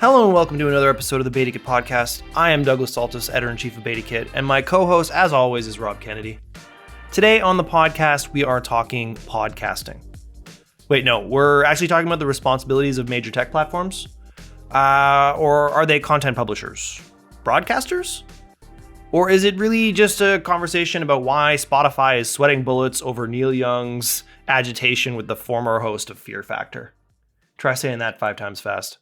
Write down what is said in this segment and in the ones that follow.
Hello and welcome to another episode of the Beta Kit Podcast. I am Douglas Saltis, Editor-in-Chief of Beta Kit, and my co-host, as always, is Rob Kennedy. Today on the podcast, we are talking podcasting. Wait, no, we're actually talking about the responsibilities of major tech platforms. Or are they content publishers? Broadcasters? Or is it really just a conversation about why Spotify is sweating bullets over Neil Young's agitation with the former host of Fear Factor? Try saying that 5 times fast.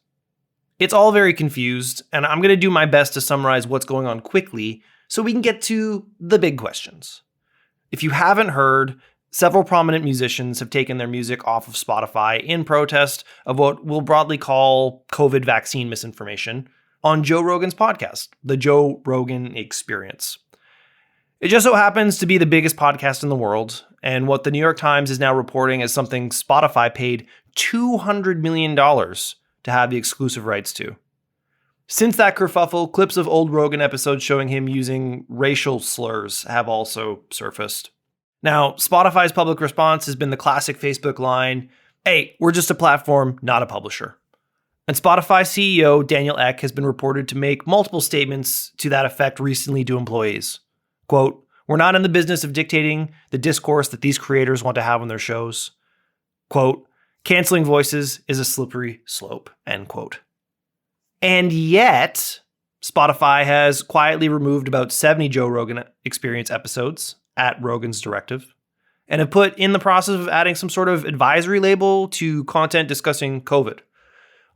It's all very confused, and I'm going to do my best to summarize what's going on quickly so we can get to the big questions. If you haven't heard, several prominent musicians have taken their music off of Spotify in protest of what we'll broadly call COVID vaccine misinformation on Joe Rogan's podcast, the Joe Rogan Experience. It just so happens to be the biggest podcast in the world, and what the New York Times is now reporting as something Spotify paid $200 million to have the exclusive rights to. Since that kerfuffle, clips of old Rogan episodes showing him using racial slurs have also surfaced. Now, Spotify's public response has been the classic Facebook line, "Hey, we're just a platform, not a publisher." And Spotify CEO Daniel Ek has been reported to make multiple statements to that effect recently to employees. Quote, "We're not in the business of dictating the discourse that these creators want to have on their shows." Quote, "Canceling voices is a slippery slope," end quote. And yet, Spotify has quietly removed about 70 Joe Rogan Experience episodes at Rogan's directive, and have put in the process of adding some sort of advisory label to content discussing COVID.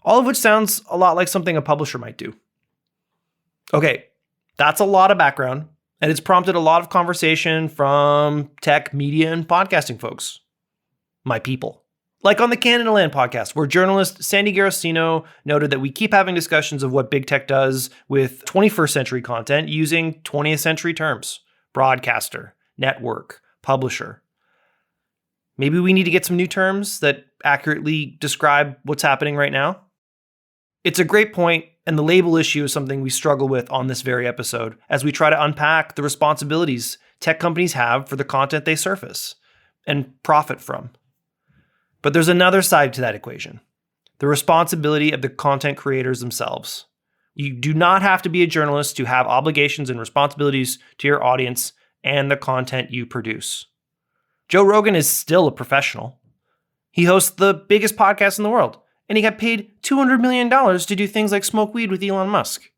All of which sounds a lot like something a publisher might do. Okay, that's a lot of background, and it's prompted a lot of conversation from tech, media, and podcasting folks. My people. Like on the Canada Land podcast, where journalist Sandy Garosino noted that we keep having discussions of what big tech does with 21st century content using 20th century terms. Broadcaster, network, publisher. Maybe we need to get some new terms that accurately describe what's happening right now. It's a great point, and the label issue is something we struggle with on this very episode as we try to unpack the responsibilities tech companies have for the content they surface and profit from. But there's another side to that equation, the responsibility of the content creators themselves. You do not have to be a journalist to have obligations and responsibilities to your audience and the content you produce. Joe Rogan is still a professional. He hosts the biggest podcast in the world, and he got paid $200 million to do things like smoke weed with Elon Musk.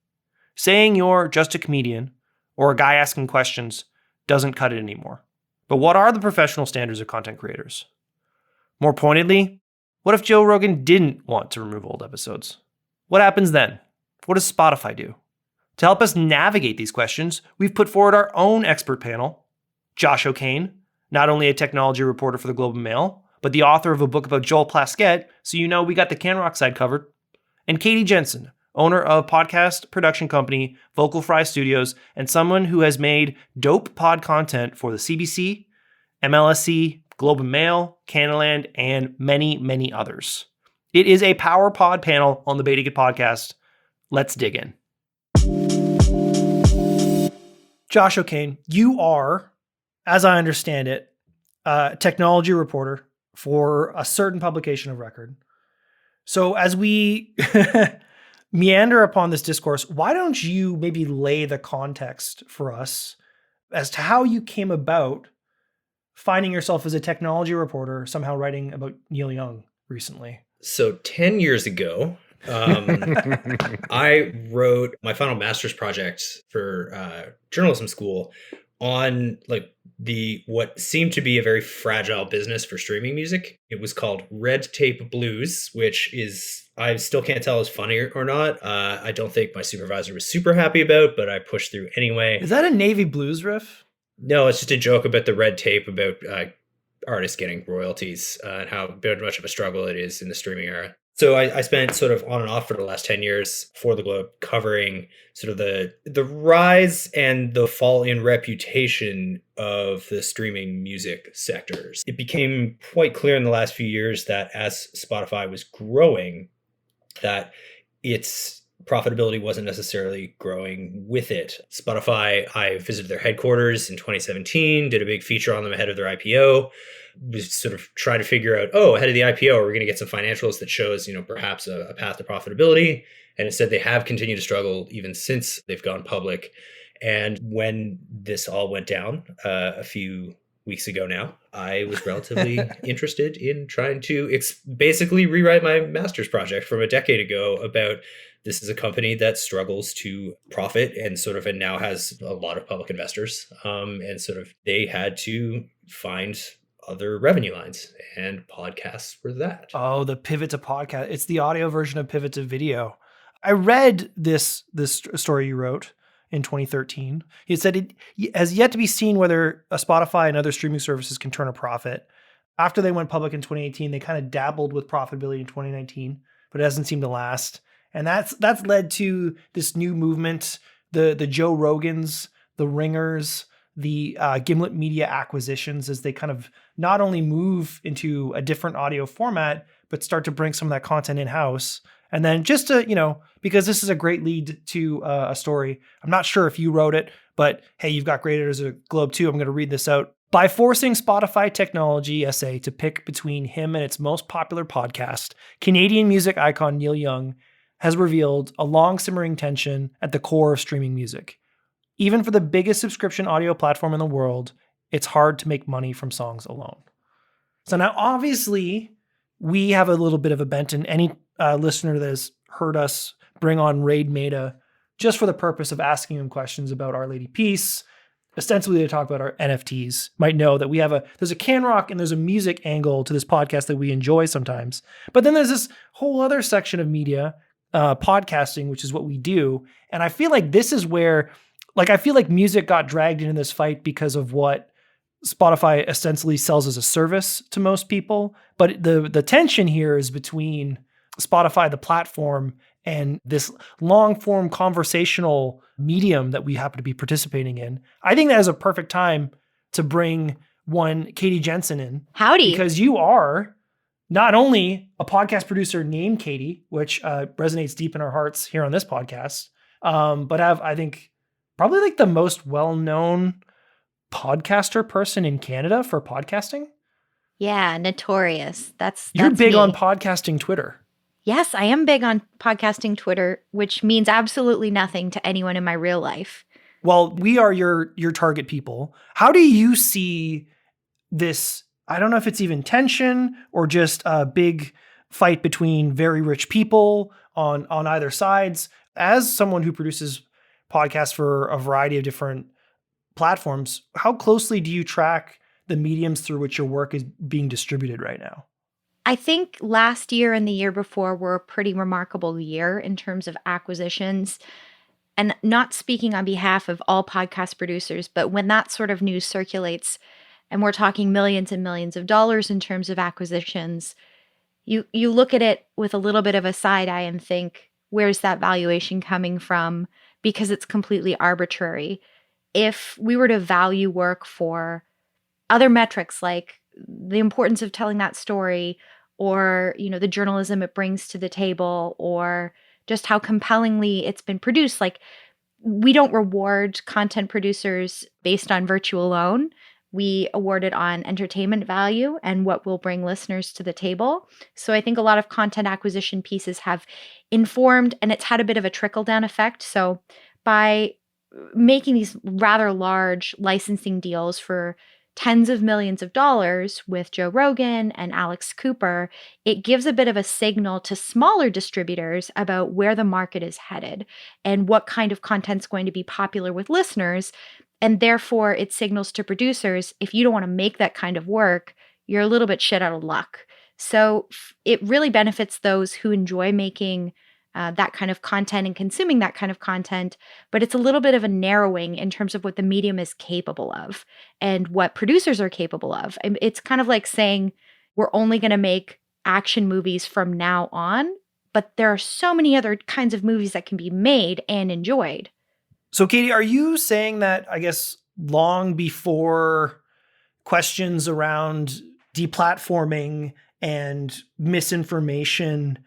Saying you're just a comedian or a guy asking questions doesn't cut it anymore. But what are the professional standards of content creators? More pointedly, what if Joe Rogan didn't want to remove old episodes? What happens then? What does Spotify do? To help us navigate these questions, we've put forward our own expert panel. Josh Kane, not only a technology reporter for the Globe and Mail, but the author of a book about Joel Plaskett, so you know we got the Can Rock side covered. And Katie Jensen, owner of podcast production company Vocal Fry Studios, and someone who has made dope pod content for the CBC, MLSE, Globe and Mail, Canada Land, and many, many others. It is a power pod panel on the Beta Kit Podcast. Let's dig in. Josh Kane, you are, as I understand it, a technology reporter for a certain publication of record. So as we meander upon this discourse, why don't you maybe lay the context for us as to how you came about finding yourself as a technology reporter, somehow writing about Neil Young recently? So 10 years ago, I wrote my final master's project for journalism school on what seemed to be a very fragile business for streaming music. It was called Red Tape Blues, which is, I still can't tell is funny or not. I don't think my supervisor was super happy about, but I pushed through anyway. Is that a Navy blues riff? No, it's just a joke about the red tape about artists getting royalties and how much of a struggle it is in the streaming era. So I spent sort of on and off for the last 10 years for the Globe covering sort of the rise and the fall in reputation of the streaming music sectors. It became quite clear in the last few years that as Spotify was growing, that its profitability wasn't necessarily growing with it. Spotify, I visited their headquarters in 2017, did a big feature on them ahead of their IPO. We sort of try to figure out, ahead of the IPO, we're going to get some financials that shows, perhaps a path to profitability. And instead, they have continued to struggle even since they've gone public. And when this all went down a few weeks ago now, I was relatively interested in trying to basically rewrite my master's project from a decade ago about this is a company that struggles to profit and now has a lot of public investors. And they had to find other revenue lines, and podcasts were that. Oh, the pivot to podcast. It's the audio version of pivot to video. I read this story you wrote in 2013. He said it has yet to be seen whether a Spotify and other streaming services can turn a profit. After they went public in 2018, they kind of dabbled with profitability in 2019, but it hasn't seemed to last. And that's led to this new movement, the Joe Rogans, the Ringers, the Gimlet Media acquisitions, as they kind of not only move into a different audio format, but start to bring some of that content in-house. And then just to, because this is a great lead to a story. I'm not sure if you wrote it, but hey, you've got great editors at Globe too. I'm going to read this out. By forcing Spotify Technology SA to pick between him and its most popular podcast, Canadian music icon Neil Young has revealed a long simmering tension at the core of streaming music. Even for the biggest subscription audio platform in the world, it's hard to make money from songs alone. So now, obviously, we have a little bit of a bent, and any listener that has heard us bring on Raid Maida just for the purpose of asking him questions about Our Lady Peace, ostensibly to talk about our NFTs, might know that there's a can rock and there's a music angle to this podcast that we enjoy sometimes. But then there's this whole other section of media, podcasting, which is what we do. And I feel like this is where, I feel like music got dragged into this fight because of what Spotify ostensibly sells as a service to most people. But the tension here is between Spotify, the platform, and this long form conversational medium that we happen to be participating in. I think that is a perfect time to bring one Katie Jensen in. Howdy. Because you are not only a podcast producer named Katie, which resonates deep in our hearts here on this podcast, but have, I think, probably the most well-known podcaster person in Canada for podcasting. Yeah, notorious. That's You're big me. on podcasting Twitter. Yes, I am big on podcasting Twitter, which means absolutely nothing to anyone in my real life. Well, we are your target people. How do you see this? I don't know if it's even tension or just a big fight between very rich people on either sides. As someone who produces podcasts for a variety of different platforms, how closely do you track the mediums through which your work is being distributed right now? I think last year and the year before were a pretty remarkable year in terms of acquisitions. And not speaking on behalf of all podcast producers, but when that sort of news circulates, and we're talking millions and millions of dollars in terms of acquisitions, you look at it with a little bit of a side eye and think, where's that valuation coming from? Because it's completely arbitrary. If we were to value work for other metrics like the importance of telling that story, or the journalism it brings to the table, or just how compellingly it's been produced, we don't reward content producers based on virtue alone. We award it on entertainment value and what will bring listeners to the table. So I think a lot of content acquisition pieces have informed, and it's had a bit of a trickle-down effect. So by making these rather large licensing deals for tens of millions of dollars with Joe Rogan and Alex Cooper, it gives a bit of a signal to smaller distributors about where the market is headed and what kind of content's going to be popular with listeners. And therefore, it signals to producers, if you don't want to make that kind of work, you're a little bit shit out of luck. So it really benefits those who enjoy making that kind of content and consuming that kind of content, but it's a little bit of a narrowing in terms of what the medium is capable of and what producers are capable of. And it's kind of like saying we're only going to make action movies from now on, but there are so many other kinds of movies that can be made and enjoyed. So, Katie, are you saying that, I guess, long before questions around deplatforming and misinformation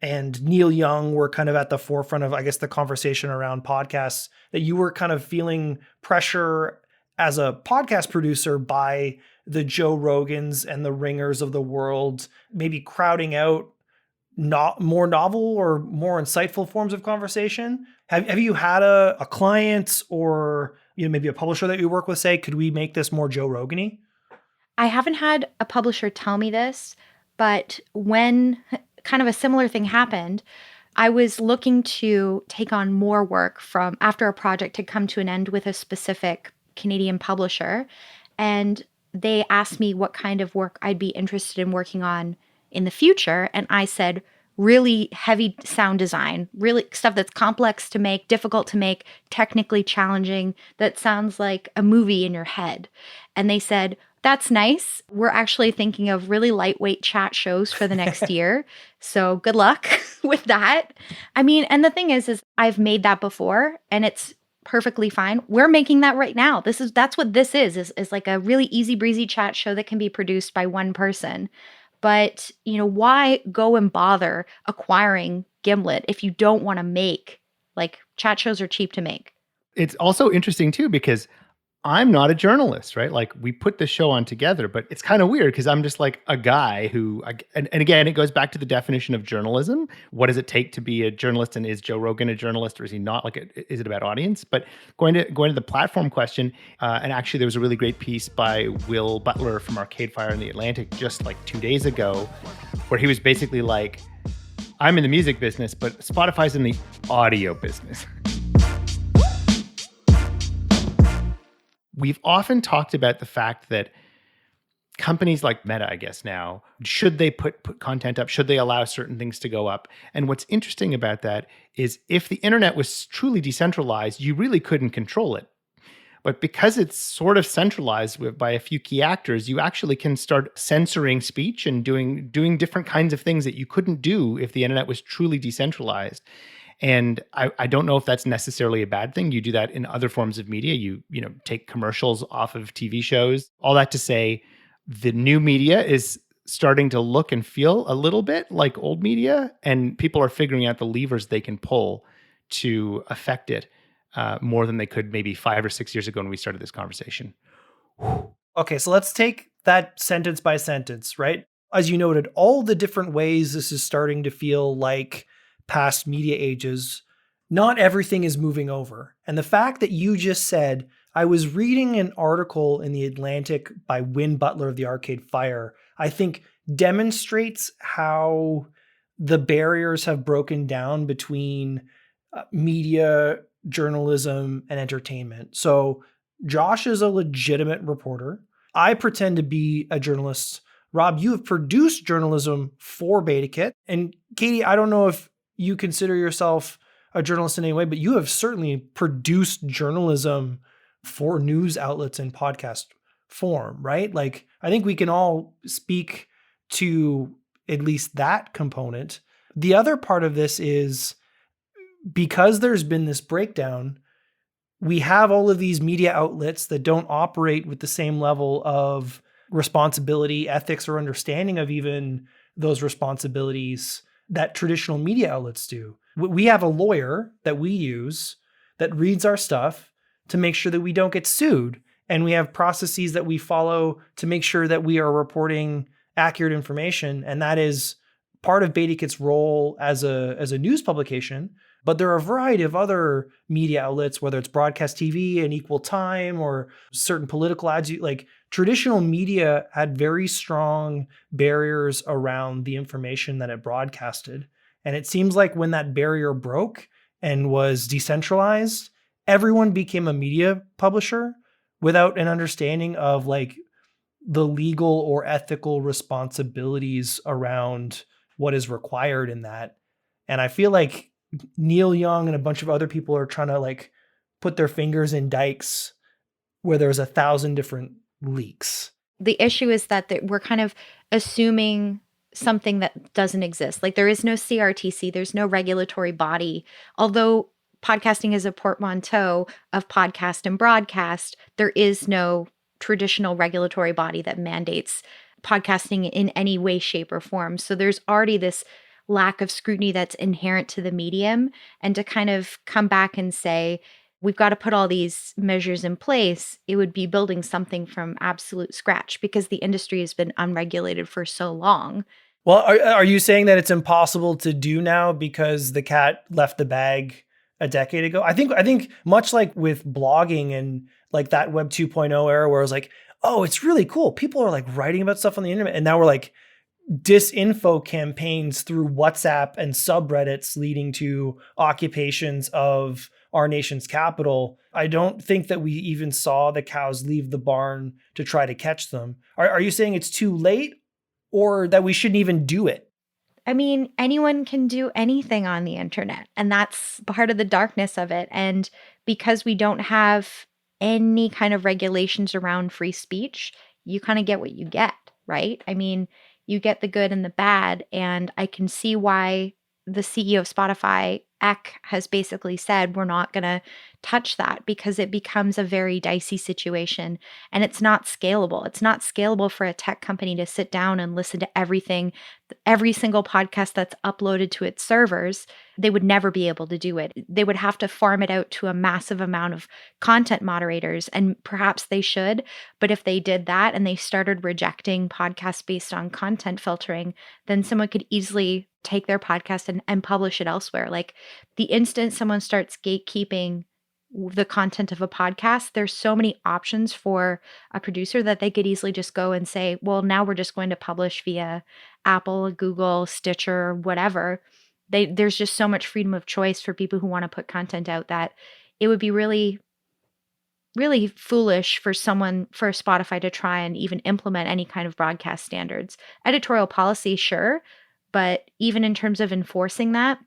and Neil Young were kind of at the forefront of, I guess, the conversation around podcasts, that you were kind of feeling pressure as a podcast producer by the Joe Rogans and the Ringers of the world, maybe crowding out not more novel or more insightful forms of conversation? Have you had a client or maybe a publisher that you work with say, could we make this more Joe Rogan-y? I haven't had a publisher tell me this, but when kind of a similar thing happened, I was looking to take on more work from after a project had come to an end with a specific Canadian publisher. And they asked me what kind of work I'd be interested in working on in the future. And I said, really heavy sound design, really stuff that's complex to make, difficult to make, technically challenging, that sounds like a movie in your head. And they said, that's nice. We're actually thinking of really lightweight chat shows for the next year. So good luck with that. I mean, and the thing is I've made that before and it's perfectly fine. We're making that right now. That's what this is like a really easy breezy chat show that can be produced by one person. But, why go and bother acquiring Gimlet if you don't want to make, like, chat shows are cheap to make? It's also interesting too, because I'm not a journalist, right? Like, we put the show on together, but it's kind of weird because I'm just like a guy who, and again, it goes back to the definition of journalism. What does it take to be a journalist? And is Joe Rogan a journalist or is he not? Like, is it about audience? But going to the platform question, and actually there was a really great piece by Will Butler from Arcade Fire in the Atlantic just like 2 days ago, where he was basically like, I'm in the music business, but Spotify's in the audio business. We've often talked about the fact that companies like Meta, I guess now, should they put content up? Should they allow certain things to go up? And what's interesting about that is if the internet was truly decentralized, you really couldn't control it. But because it's sort of centralized by a few key actors, you actually can start censoring speech and doing different kinds of things that you couldn't do if the internet was truly decentralized. And I don't know if that's necessarily a bad thing. You do that in other forms of media. You take commercials off of TV shows. All that to say, the new media is starting to look and feel a little bit like old media, and people are figuring out the levers they can pull to affect it more than they could maybe 5 or 6 years ago when we started this conversation. Okay, so let's take that sentence by sentence, right? As you noted, all the different ways this is starting to feel like past media ages, not everything is moving over. And the fact that you just said, I was reading an article in the Atlantic by Win Butler of the Arcade Fire, I think demonstrates how the barriers have broken down between media, journalism, and entertainment. So Josh is a legitimate reporter. I pretend to be a journalist. Rob, you have produced journalism for BetaKit. And Katie, I don't know if you consider yourself a journalist in any way, but you have certainly produced journalism for news outlets in podcast form, right? Like, I think we can all speak to at least that component. The other part of this is because there's been this breakdown, we have all of these media outlets that don't operate with the same level of responsibility, ethics, or understanding of even those responsibilities that traditional media outlets do. We have a lawyer that we use that reads our stuff to make sure that we don't get sued. And we have processes that we follow to make sure that we are reporting accurate information. And that is part of BetaKit's role as a news publication. But there are a variety of other media outlets, whether it's broadcast TV and Equal Time or certain political ads. Like, traditional media had very strong barriers around the information that it broadcasted. And it seems like when that barrier broke and was decentralized, everyone became a media publisher without an understanding of like the legal or ethical responsibilities around what is required in that. And I feel like Neil Young and a bunch of other people are trying to like put their fingers in dikes where there's 1,000 different leaks. The issue is that we're kind of assuming something that doesn't exist. Like, there is no CRTC, there's no regulatory body. Although podcasting is a portmanteau of podcast and broadcast, there is no traditional regulatory body that mandates podcasting in any way, shape, or form. So there's already this lack of scrutiny that's inherent to the medium, and to kind of come back and say, we've got to put all these measures in place, it would be building something from absolute scratch because the industry has been unregulated for so long. Well, are you saying that it's impossible to do now because the cat left the bag a decade ago? I think much like with blogging and like that Web 2.0 era where it was like, oh, it's really cool. People are like writing about stuff on the internet. And now we're like disinfo campaigns through WhatsApp and subreddits leading to occupations of our nation's capital. I don't think that we even saw the cows leave the barn to try to catch them. Are you saying it's too late or that we shouldn't even do it? I mean, anyone can do anything on the internet, and that's part of the darkness of it. And because we don't have any kind of regulations around free speech, you kind of get what you get, right? I mean, you get the good and the bad, and I can see why the CEO of Spotify, Eck, has basically said we're not going to touch that because it becomes a very dicey situation and it's not scalable. It's not scalable for a tech company to sit down and listen to everything, every single podcast that's uploaded to its servers. They would never be able to do it. They would have to farm it out to a massive amount of content moderators, and perhaps they should. But if they did that and they started rejecting podcasts based on content filtering, then someone could easily take their podcast and publish it elsewhere. Like the instant someone starts gatekeeping the content of a podcast, there's so many options for a producer that they could easily just go and say, well, now we're just going to publish via Apple, Google, Stitcher, whatever. There's just so much freedom of choice for people who want to put content out that it would be really, really foolish for Spotify to try and even implement any kind of broadcast standards. Editorial policy, sure, but even in terms of enforcing that,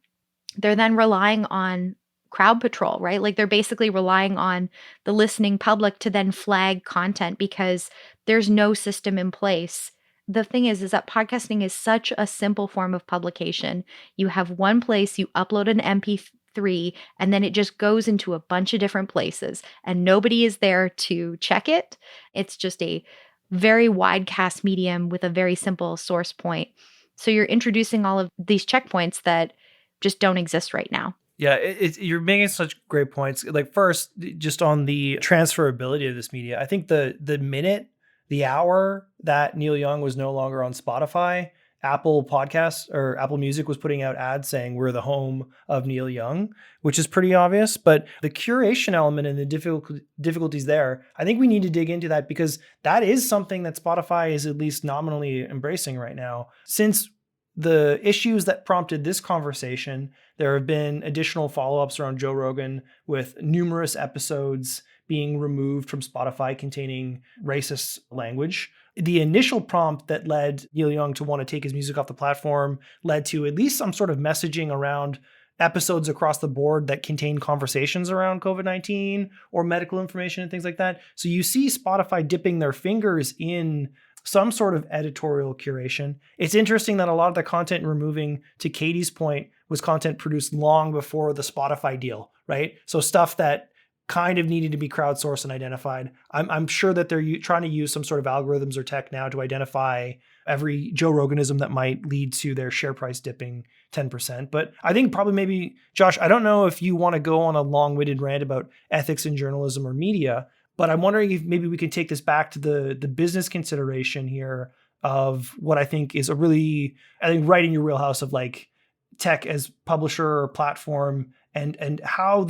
they're then relying on crowd patrol, right? Like they're basically relying on the listening public to then flag content because there's no system in place. The thing is that podcasting is such a simple form of publication. You have one place, you upload an MP3, and then it just goes into a bunch of different places and nobody is there to check it. It's just a very wide cast medium with a very simple source point. So you're introducing all of these checkpoints that just don't exist right now. Yeah, you're making such great points. Like first, just on the transferability of this media, I think the minute, the hour that Neil Young was no longer on Spotify, Apple Podcasts or Apple Music was putting out ads saying we're the home of Neil Young, which is pretty obvious. But the curation element and the difficulties there, I think we need to dig into that because that is something that Spotify is at least nominally embracing right now. Since the issues that prompted this conversation, there have been additional follow-ups around Joe Rogan with numerous episodes being removed from Spotify containing racist language. The initial prompt that led Neil Young to want to take his music off the platform led to at least some sort of messaging around episodes across the board that contain conversations around COVID-19 or medical information and things like that. So you see Spotify dipping their fingers in some sort of editorial curation. It's interesting that a lot of the content removing, to Katie's point, was content produced long before the Spotify deal, right? So stuff that kind of needed to be crowdsourced and identified. I'm sure that they're trying to use some sort of algorithms or tech now to identify every Joe Roganism that might lead to their share price dipping 10%. But I think probably maybe, Josh, I don't know if you want to go on a long-winded rant about ethics in journalism or media, but I'm wondering if maybe we could take this back to the business consideration here of what I think is I think right in your wheelhouse of like tech as publisher or platform and how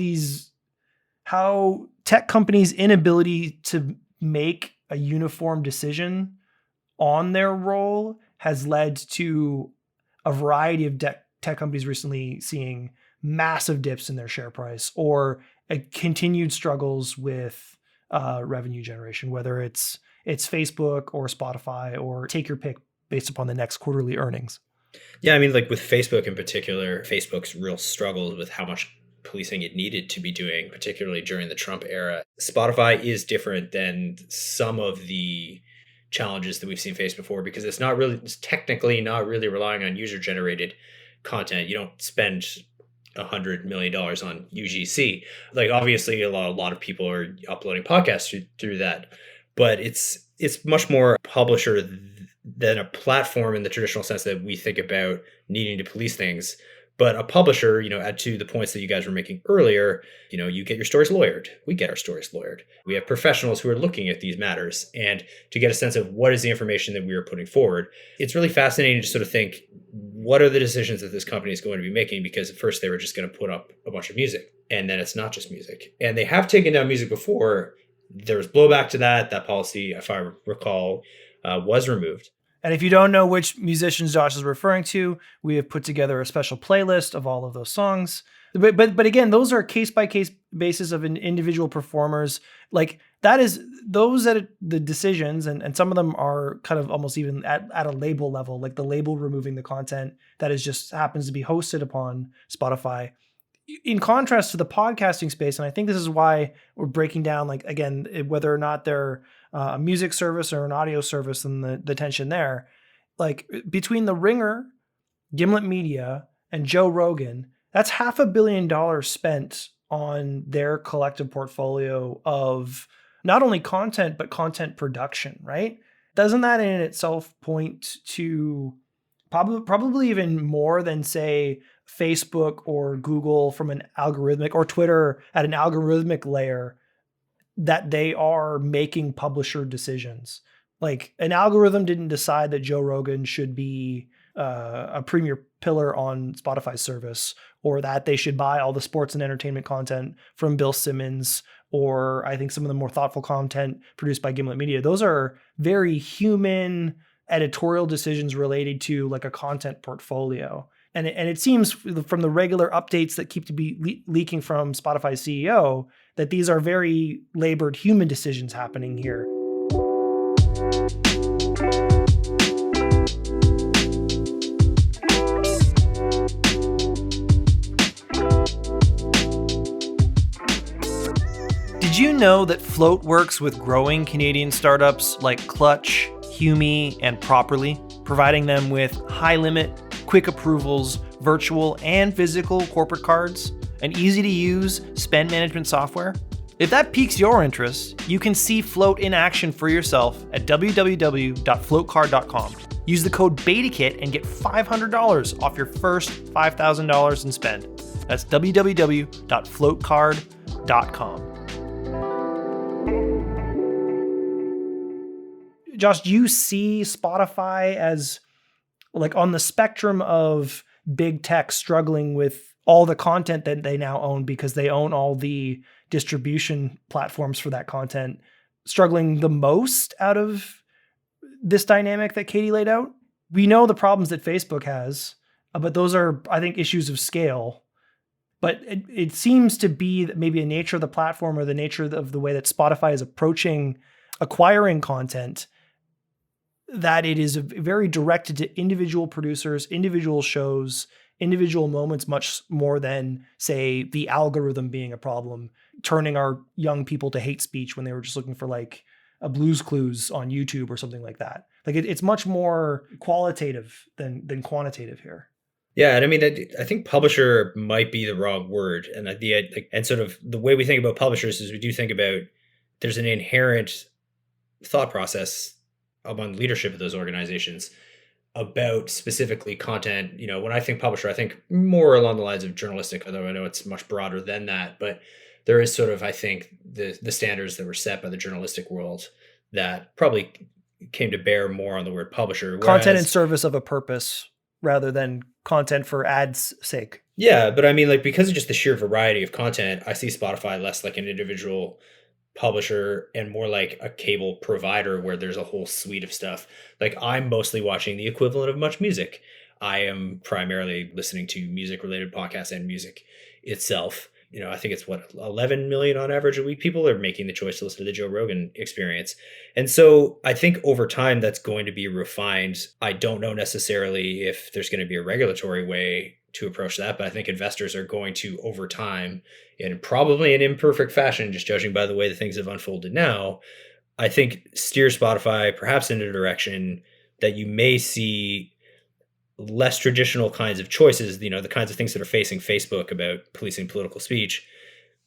tech companies' inability to make a uniform decision on their role has led to a variety of tech companies recently seeing massive dips in their share price or continued struggles with revenue generation, whether it's Facebook or Spotify or take your pick based upon the next quarterly earnings. Yeah, I mean, like with Facebook in particular, Facebook's real struggles with how much policing it needed to be doing, particularly during the Trump era. Spotify is different than some of the challenges that we've seen faced before because it's technically not really relying on user-generated content. You don't spend $100 million on UGC. Like obviously a lot of people are uploading podcasts through that, but it's much more publisher than a platform in the traditional sense that we think about needing to police things. But a publisher, add to the points that you guys were making earlier, you get your stories lawyered. We get our stories lawyered. We have professionals who are looking at these matters. And to get a sense of what is the information that we are putting forward, it's really fascinating to sort of think, what are the decisions that this company is going to be making? Because at first they were just going to put up a bunch of music, and then it's not just music. And they have taken down music before. There was blowback to that. That policy, if I recall, was removed. And if you don't know which musicians Josh is referring to, we have put together a special playlist of all of those songs. But again, those are case-by-case basis of individual performers. Like that is those that the decisions, and some of them are kind of almost even at a label level, like the label removing the content that is just happens to be hosted upon Spotify. In contrast to the podcasting space, and I think this is why we're breaking down, like, again, whether or not they're a music service or an audio service and the tension there, like between The Ringer, Gimlet Media, and Joe Rogan, that's $500 million spent on their collective portfolio of not only content, but content production, right? Doesn't that in itself point to probably even more than, say, Facebook or Google from an algorithmic, or Twitter at an algorithmic layer, that they are making publisher decisions? Like an algorithm didn't decide that Joe Rogan should be a premier pillar on Spotify's service, or that they should buy all the sports and entertainment content from Bill Simmons, or I think some of the more thoughtful content produced by Gimlet Media. Those are very human editorial decisions related to like a content portfolio. And it seems from the regular updates that keep to be leaking from Spotify's CEO that these are very labored human decisions happening here. Did you know that Float works with growing Canadian startups like Clutch, Humi, and Properly, providing them with high-limit, quick approvals, virtual and physical corporate cards, and easy-to-use spend management software? If that piques your interest, you can see Float in action for yourself at www.floatcard.com. Use the code BETAKIT and get $500 off your first $5,000 in spend. That's www.floatcard.com. Josh, do you see Spotify as like on the spectrum of big tech struggling with all the content that they now own because they own all the distribution platforms for that content, struggling the most out of this dynamic that Katie laid out? We know the problems that Facebook has, but those are, I think, issues of scale. But it seems to be that maybe the nature of the platform or the nature of the way that Spotify is approaching acquiring content, that it is very directed to individual producers, individual shows, individual moments, much more than, say, the algorithm being a problem, turning our young people to hate speech when they were just looking for like a Blue's Clues on YouTube or something like that. Like it's much more qualitative than quantitative here. Yeah, and I mean, I think publisher might be the wrong word, and sort of the way we think about publishers is we do think about there's an inherent thought process among leadership of those organizations about specifically content. When I think publisher, I think more along the lines of journalistic, although I know it's much broader than that. But there is sort of, I think, the standards that were set by the journalistic world that probably came to bear more on the word publisher. Content in service of a purpose rather than content for ads' sake. Yeah, but I mean, like, because of just the sheer variety of content, I see Spotify less like an individual publisher and more like a cable provider where there's a whole suite of stuff. Like, I'm mostly watching the equivalent of Much Music. I am primarily listening to music related podcasts and music itself. I think it's 11 million on average a week people are making the choice to listen to the Joe Rogan Experience. And so I think over time that's going to be refined. I don't know necessarily if there's going to be a regulatory way to approach that, but I think investors are going to, over time, in probably an imperfect fashion, just judging by the way that things have unfolded now, I think steer Spotify perhaps in a direction that you may see less traditional kinds of choices, the kinds of things that are facing Facebook about policing political speech,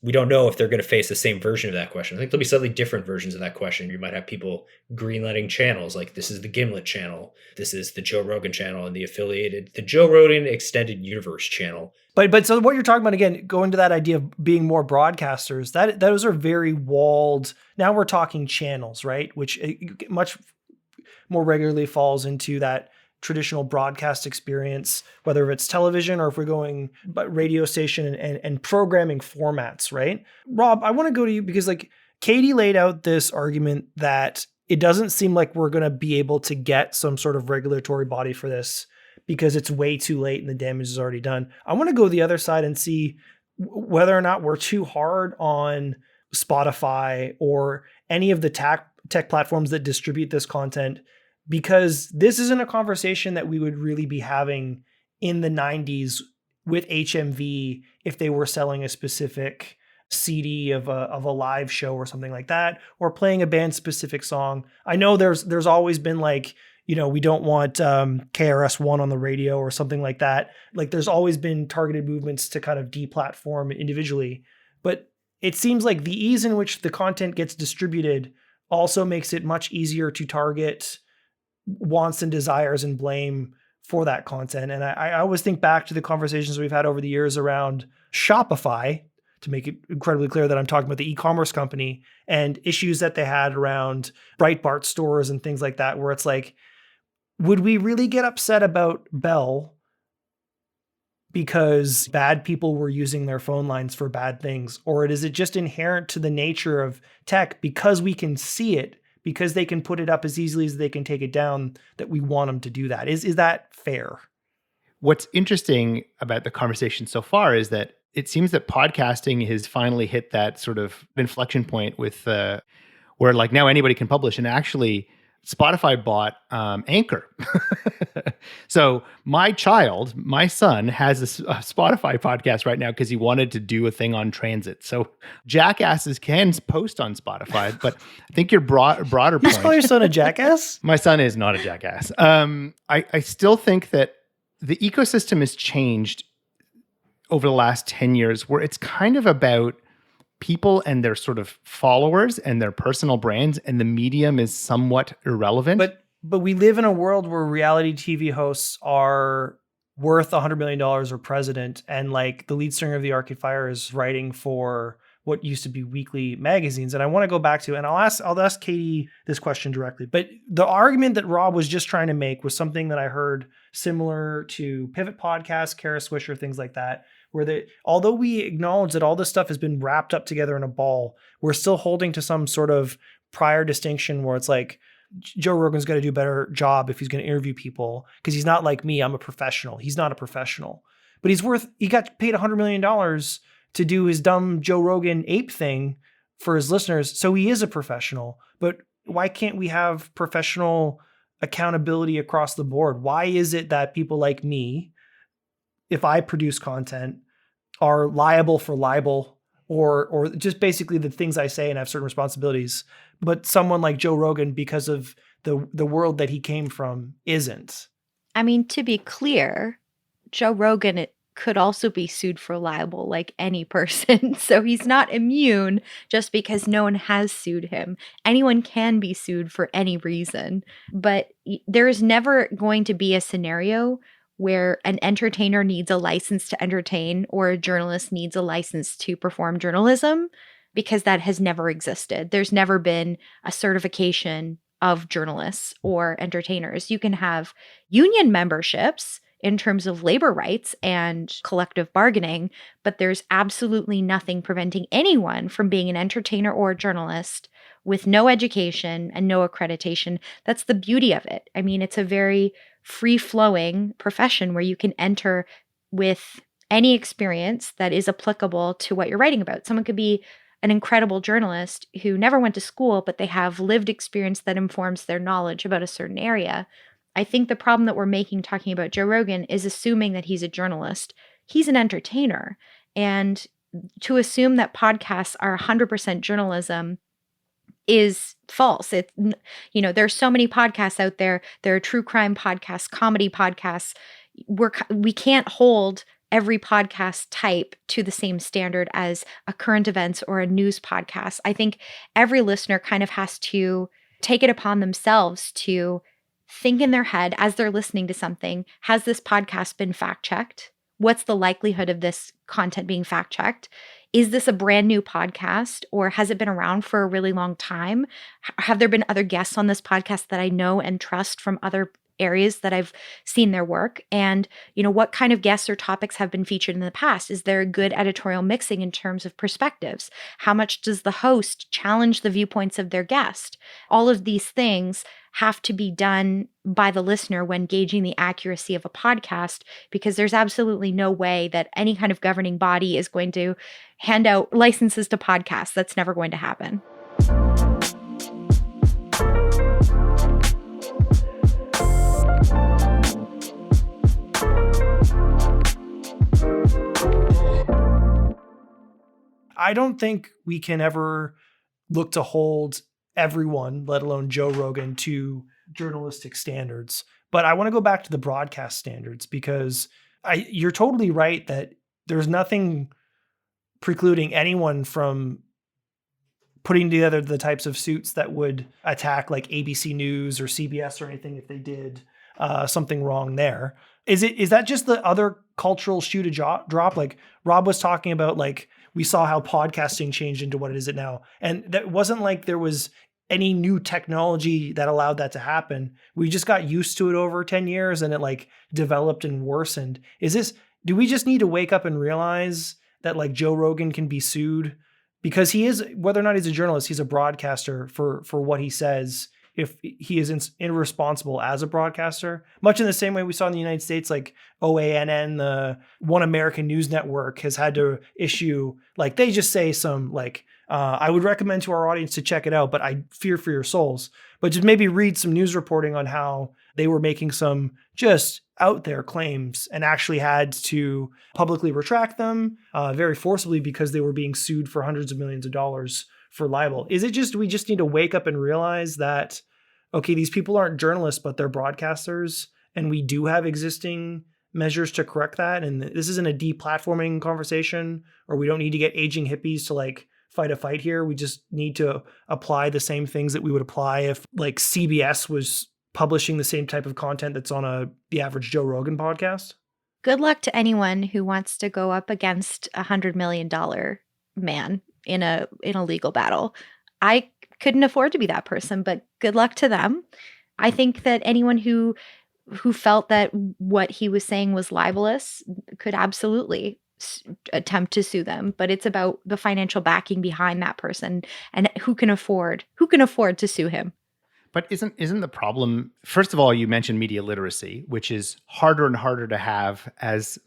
we don't know if they're going to face the same version of that question. I think there'll be slightly different versions of that question. You might have people greenlighting channels, like this is the Gimlet channel, this is the Joe Rogan channel, and the Joe Rogan Extended Universe channel. But so what you're talking about, again, going to that idea of being more broadcasters, that those are very walled. Now we're talking channels, right? Which much more regularly falls into that traditional broadcast experience, whether it's television or if we're going radio station and programming formats, right? Rob, I want to go to you because like Katie laid out this argument that it doesn't seem like we're going to be able to get some sort of regulatory body for this because it's way too late and the damage is already done. I want to go the other side and see whether or not we're too hard on Spotify or any of the tech platforms that distribute this content, because this isn't a conversation that we would really be having in the 90s with HMV if they were selling a specific CD of a live show or something like that, or playing a band specific song. I know there's always been like, we don't want KRS-One on the radio or something like that. Like there's always been targeted movements to kind of deplatform individually. But it seems like the ease in which the content gets distributed also makes it much easier to target wants and desires and blame for that content. And I always think back to the conversations we've had over the years around Shopify, to make it incredibly clear that I'm talking about the e-commerce company, and issues that they had around Breitbart stores and things like that, where it's like, would we really get upset about Bell because bad people were using their phone lines for bad things? Or is it just inherent to the nature of tech, because we can see it, because they can put it up as easily as they can take it down, that we want them to do that? Is that fair? What's interesting about the conversation so far is that it seems that podcasting has finally hit that sort of inflection point with where like now anybody can publish. And actually Spotify bought Anchor. So my son has a Spotify podcast right now because he wanted to do a thing on transit. So jackasses can post on Spotify, but I think your broader point. You call your son a jackass? My son is not a jackass. I still think that the ecosystem has changed over the last 10 years, where it's kind of about people and their sort of followers and their personal brands, and the medium is somewhat irrelevant. But we live in a world where reality TV hosts are worth $100 million or president, and like the lead singer of the Arcade Fire is writing for what used to be weekly magazines. And I want to go back to, and I'll ask Katie this question directly, but the argument that Rob was just trying to make was something that I heard similar to Pivot Podcast, Kara Swisher, things like that, where although we acknowledge that all this stuff has been wrapped up together in a ball, we're still holding to some sort of prior distinction where it's like, Joe Rogan's got to do a better job if he's going to interview people, because he's not like me. I'm a professional. He's not a professional, but he got paid $100 million to do his dumb Joe Rogan ape thing for his listeners. So he is a professional, but why can't we have professional accountability across the board? Why is it that people like me, if I produce content, are liable for libel or just basically the things I say and have certain responsibilities, but someone like Joe Rogan, because of the world that he came from, isn't? I mean, to be clear, Joe Rogan could also be sued for libel like any person. So he's not immune just because no one has sued him. Anyone can be sued for any reason. But there is never going to be a scenario where an entertainer needs a license to entertain or a journalist needs a license to perform journalism, because that has never existed. There's never been a certification of journalists or entertainers. You can have union memberships in terms of labor rights and collective bargaining, but there's absolutely nothing preventing anyone from being an entertainer or a journalist with no education and no accreditation. That's the beauty of it. I mean, it's a very free-flowing profession where you can enter with any experience that is applicable to what you're writing about. Someone could be an incredible journalist who never went to school, but they have lived experience that informs their knowledge about a certain area. I think the problem that we're making talking about Joe Rogan is assuming that he's a journalist. He's an entertainer. And to assume that podcasts are 100% journalism is false. There's so many podcasts out there. There are true crime podcasts, comedy podcasts. We can't hold every podcast type to the same standard as a current events or a news podcast. I think every listener kind of has to take it upon themselves to think in their head as they're listening to something, has this podcast been fact checked? What's the likelihood of this content being fact checked? Is this a brand new podcast, or has it been around for a really long time? Have there been other guests on this podcast that I know and trust from other areas that I've seen their work? And, what kind of guests or topics have been featured in the past? Is there a good editorial mixing in terms of perspectives? How much does the host challenge the viewpoints of their guest? All of these things have to be done by the listener when gauging the accuracy of a podcast, because there's absolutely no way that any kind of governing body is going to hand out licenses to podcasts. That's never going to happen. I don't think we can ever look to hold everyone, let alone Joe Rogan, to journalistic standards. But I want to go back to the broadcast standards, because you're totally right that there's nothing precluding anyone from putting together the types of suits that would attack like ABC News or CBS or anything if they did something wrong there. Is that just the other cultural shoe to drop? Like Rob was talking about, like, we saw how podcasting changed into what it is now. And that wasn't like there was any new technology that allowed that to happen. We just got used to it over 10 years and it like developed and worsened. Do we just need to wake up and realize that like Joe Rogan can be sued because he is, whether or not he's a journalist, he's a broadcaster for what he says, if he is irresponsible as a broadcaster, much in the same way we saw in the United States, like OANN, the One American News Network, has had to issue, like, they just say some, like, I would recommend to our audience to check it out, but I fear for your souls. But just maybe read some news reporting on how they were making some just out there claims and actually had to publicly retract them very forcibly because they were being sued for hundreds of millions of dollars for libel. Is it just, we just need to wake up and realize that, okay, these people aren't journalists, but they're broadcasters, and we do have existing measures to correct that. And this isn't a deplatforming conversation, or we don't need to get aging hippies to like fight a fight here. We just need to apply the same things that we would apply if like CBS was publishing the same type of content that's on the average Joe Rogan podcast. Good luck to anyone who wants to go up against $100 million man in a legal battle. I couldn't afford to be that person, but good luck to them. I think that anyone who felt that what he was saying was libelous could absolutely attempt to sue them, but it's about the financial backing behind that person and who can afford to sue him. But isn't the problem, first of all, you mentioned media literacy, which is harder and harder to have as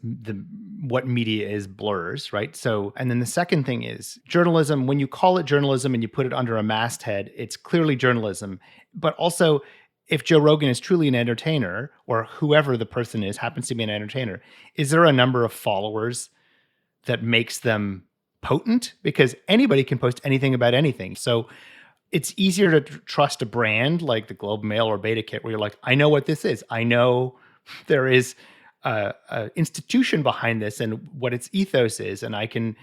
what media is blurs, right? So, and then the second thing is journalism. When you call it journalism and you put it under a masthead, it's clearly journalism. But also, if Joe Rogan is truly an entertainer, or whoever the person is happens to be an entertainer, is there a number of followers that makes them potent? Because anybody can post anything about anything. So it's easier to trust a brand like the Globe Mail or Beta Kit, where you're like, I know what this is. I know there is a institution behind this and what its ethos is, and I can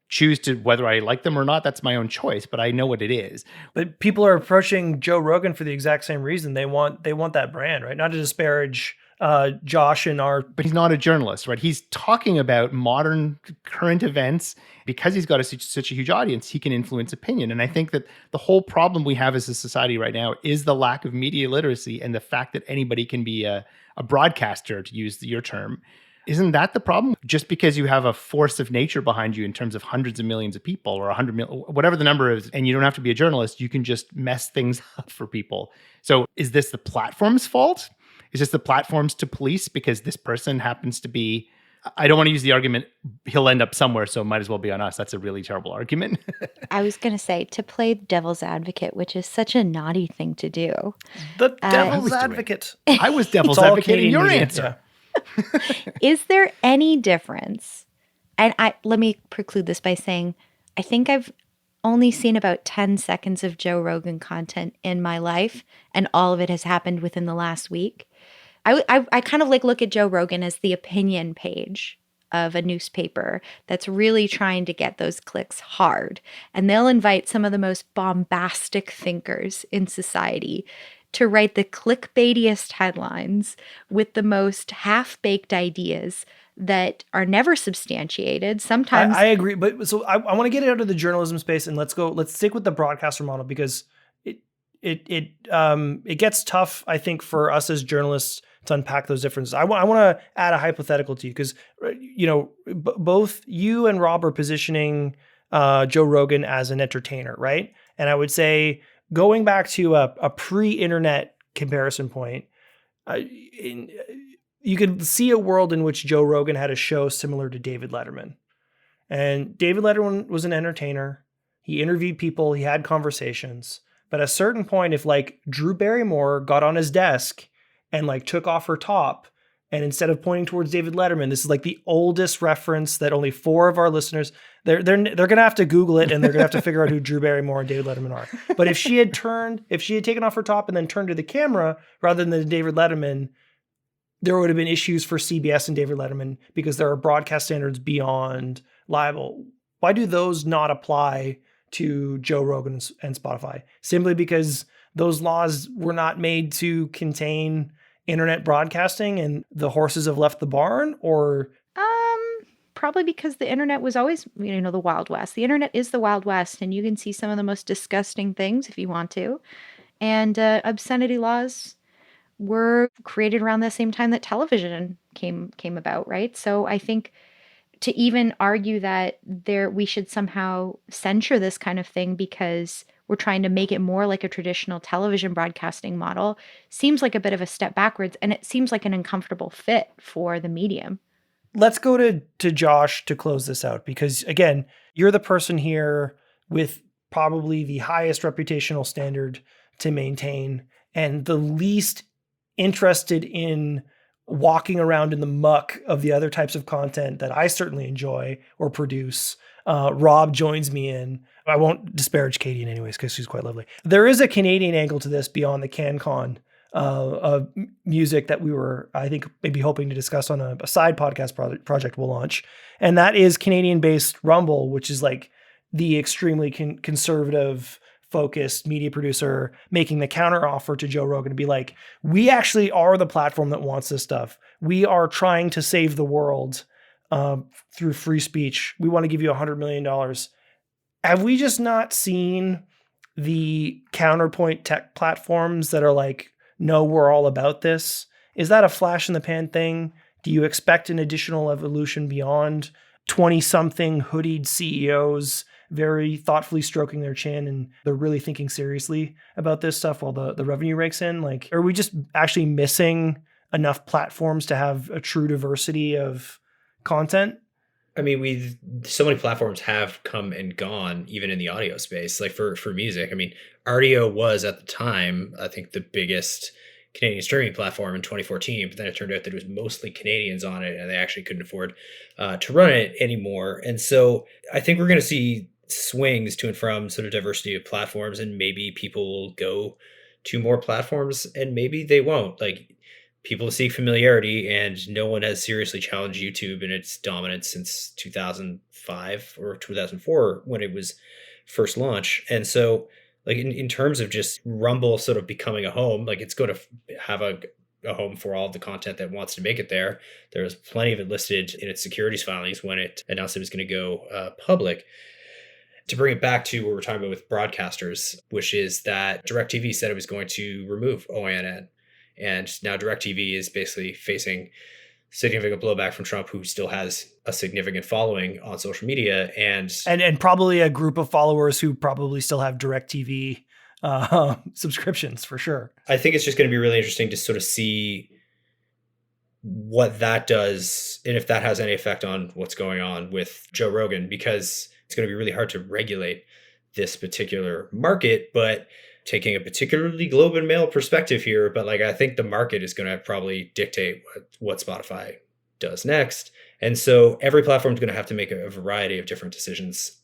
choose to, whether I like them or not, that's my own choice, but I know what it is. But people are approaching Joe Rogan for the exact same reason. They want that brand, right? Not to disparage Josh and but he's not a journalist, right? He's talking about modern current events. Because he's got such a huge audience, he can influence opinion. And I think that the whole problem we have as a society right now is the lack of media literacy and the fact that anybody can be a broadcaster, to use your term. Isn't that the problem? Just because you have a force of nature behind you in terms of hundreds of millions of people, or 100 million, whatever the number is, and you don't have to be a journalist, you can just mess things up for people. So is this the platform's fault? Is this the platforms to police because this person happens to be, I don't want to use the argument, he'll end up somewhere, so it might as well be on us. That's a really terrible argument. I was going to say, to play devil's advocate, which is such a naughty thing to do. The devil's advocate. I was devil's advocate in your answer. Is there any difference? And let me preclude this by saying, I think I've only seen about 10 seconds of Joe Rogan content in my life, and all of it has happened within the last week. I kind of like look at Joe Rogan as the opinion page of a newspaper that's really trying to get those clicks hard. And they'll invite some of the most bombastic thinkers in society to write the clickbaitiest headlines with the most half-baked ideas that are never substantiated. Sometimes I agree, but so I want to get out of the journalism space and let's stick with the broadcaster model, because it gets tough, I think, for us as journalists to unpack those differences. I want to add a hypothetical to you, because both you and Rob are positioning Joe Rogan as an entertainer, right? And I would say, going back to a pre-internet comparison point, you could see a world in which Joe Rogan had a show similar to David Letterman. And David Letterman was an entertainer. He interviewed people, he had conversations. But at a certain point, if like Drew Barrymore got on his desk and like took off her top, and instead of pointing towards David Letterman, this is like the oldest reference that only 4 of our listeners, they're gonna have to Google it, and they're gonna have to figure out who Drew Barrymore and David Letterman are. But if she had taken off her top and then turned to the camera rather than David Letterman, there would have been issues for CBS and David Letterman, because there are broadcast standards beyond libel. Why do those not apply to Joe Rogan and Spotify? Simply because those laws were not made to contain internet broadcasting and the horses have left the barn? Or probably because the internet was always, the Wild West. The internet is the Wild West, and you can see some of the most disgusting things if you want to. And obscenity laws were created around the same time that television came about, right? So I think to even argue that we should somehow censure this kind of thing because we're trying to make it more like a traditional television broadcasting model seems like a bit of a step backwards, and it seems like an uncomfortable fit for the medium. Let's go to Josh to close this out, because again, you're the person here with probably the highest reputational standard to maintain and the least interested in walking around in the muck of the other types of content that I certainly enjoy or produce. Rob joins me in. I won't disparage Katie in any ways, because she's quite lovely. There is a Canadian angle to this beyond the CanCon of music that we were, I think, maybe hoping to discuss on a side podcast project we'll launch. And that is Canadian-based Rumble, which is like the extremely conservative focused media producer making the counter offer to Joe Rogan to be like, we actually are the platform that wants this stuff. We are trying to save the world through free speech. We want to give you $100 million. Have we just not seen the counterpoint tech platforms that are like, no, we're all about this? Is that a flash in the pan thing? Do you expect an additional evolution beyond 20-something hoodied CEOs very thoughtfully stroking their chin and they're really thinking seriously about this stuff while the revenue rakes in? Like, are we just actually missing enough platforms to have a true diversity of content? I mean, so many platforms have come and gone, even in the audio space. Like for music, I mean, Rdio was at the time, I think, the biggest Canadian streaming platform in 2014, but then it turned out that it was mostly Canadians on it, and they actually couldn't afford to run it anymore. And so I think we're going to see swings to and from sort of diversity of platforms, and maybe people will go to more platforms and maybe they won't. Like, people seek familiarity, and no one has seriously challenged YouTube in its dominance since 2005 or 2004 when it was first launched. And so, like, in terms of just Rumble sort of becoming a home, like, it's going to have a home for all of the content that wants to make it there. There was plenty of it listed in its securities filings when it announced it was going to go public. To bring it back to what we're talking about with broadcasters, which is that DirecTV said it was going to remove OANN. And now DirecTV is basically facing significant blowback from Trump, who still has a significant following on social media, and probably a group of followers who probably still have DirecTV subscriptions for sure. I think it's just going to be really interesting to sort of see what that does and if that has any effect on what's going on with Joe Rogan, because it's going to be really hard to regulate this particular market. But taking a particularly globe and mail perspective here, but like, I think the market is going to probably dictate what Spotify does next. And so every platform is going to have to make a variety of different decisions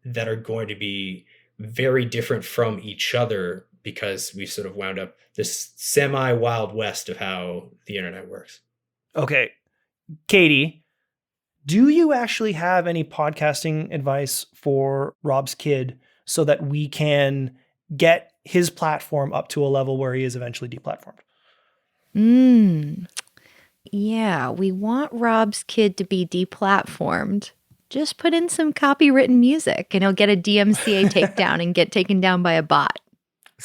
that are going to be very different from each other, because we've sort of wound up this semi-wild west of how the internet works. Okay. Katie, Do you actually have any podcasting advice for Rob's kid so that we can get his platform up to a level where he is eventually deplatformed? Yeah, we want Rob's kid to be deplatformed. Just put in some copywritten music and he'll get a DMCA takedown and get taken down by a bot.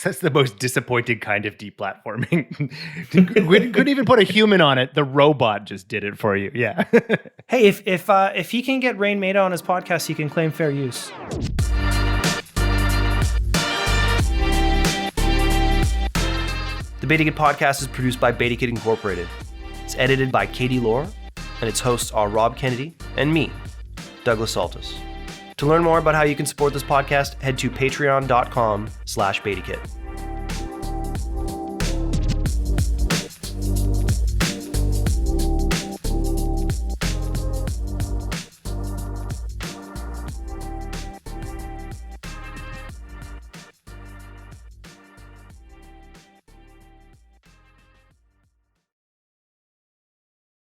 That's the most disappointing kind of deplatforming. Couldn't even put a human on it. The robot just did it for you. Yeah. Hey, if he can get Rain Maida on his podcast, he can claim fair use. The BetaKit podcast is produced by BetaKit Incorporated. It's edited by Katie Lohr, and its hosts are Rob Kennedy and me, Douglas Saltus. To learn more about how you can support this podcast, head to patreon.com/BetaKit.